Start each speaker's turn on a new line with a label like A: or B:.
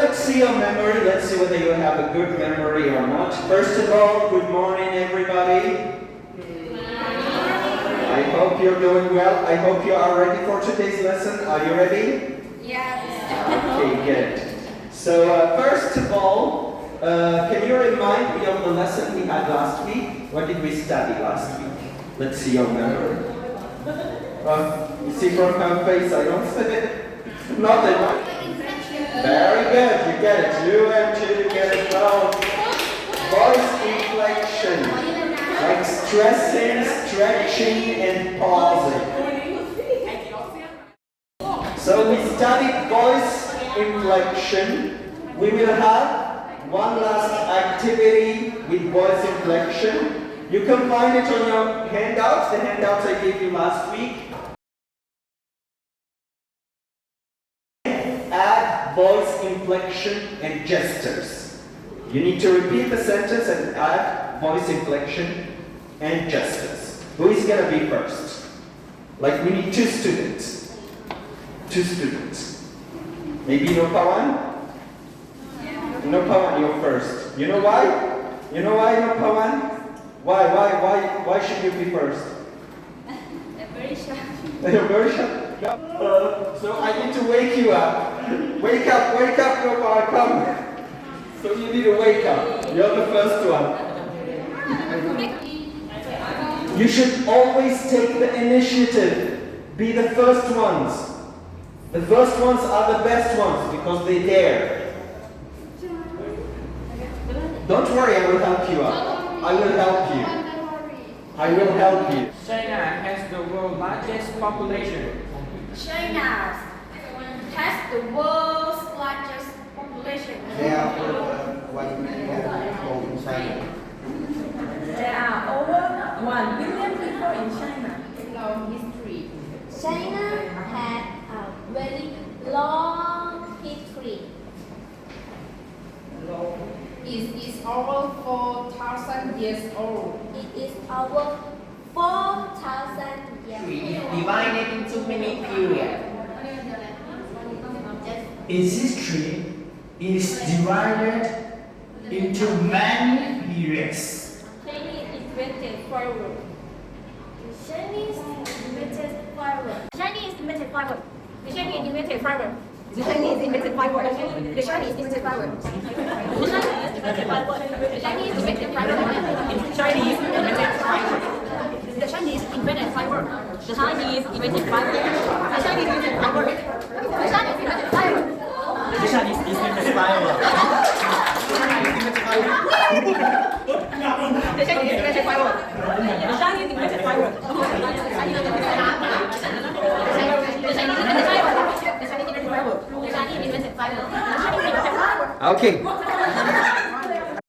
A: let's see your memory. Let's see whether you have a good memory or not. First of all, good morning, everybody. I hope you're doing well. I hope you are ready for today's lesson. Are you ready?
B: Yes.
A: Okay, good. So first of all, can you remind me of the lesson we had last week? What did we study last week? Let's see your memory. You see from her face, I don't see it. Nothing. Very good. You get it. You and you get it well. Voice inflection, like stressing, stretching, and pausing. So we studied voice inflection. We will have one last activity with voice inflection. You can find it on your handouts, the handouts I gave you last week. Add voice inflection and gestures. You need to repeat the sentence and add voice inflection and gestures. Who is going to be first? Like we need two students. Two students. Maybe no Pawan? No Pawan, you're first. You know why? You know why no Pawan? Why should you be first?
B: I'm very shy.
A: You're very shy? So I need to wake you up. Wake up, no Pawan, come. So you need to wake up. You're the first one. You should always take the initiative. Be the first ones. The first ones are the best ones because they dare. Don't worry, I will help you out. I will help you. I will help you.
C: China has the world's largest population.
B: China has the world's largest population.
D: There are over 1 million people in China.
E: There are over 1 billion people in China. Long history.
F: China had a very long history.
E: It is over 4,000 years old.
F: It is over 4,000 years
D: It is
F: old.
D: divided into many periods.
G: Its history is divided into many periods.
F: Chinese invented fireworks. Chinese invented fireworks. Chinese invented fireworks. The Chinese invented fireworks.
E: The Chinese invented fireworks. The Chinese invented fireworks.
F: The Chinese invented fireworks. The Chinese invented fireworks.
E: Chinese invented fireworks. The Chinese invented fireworks. The Chinese invented fireworks. The Chinese invented fireworks.
F: The Chinese invented fireworks.
G: The Chinese invented fireworks.
E: The Chinese invented fireworks. The Chinese invented fireworks.
F: The Chinese invented fireworks.
A: Okay,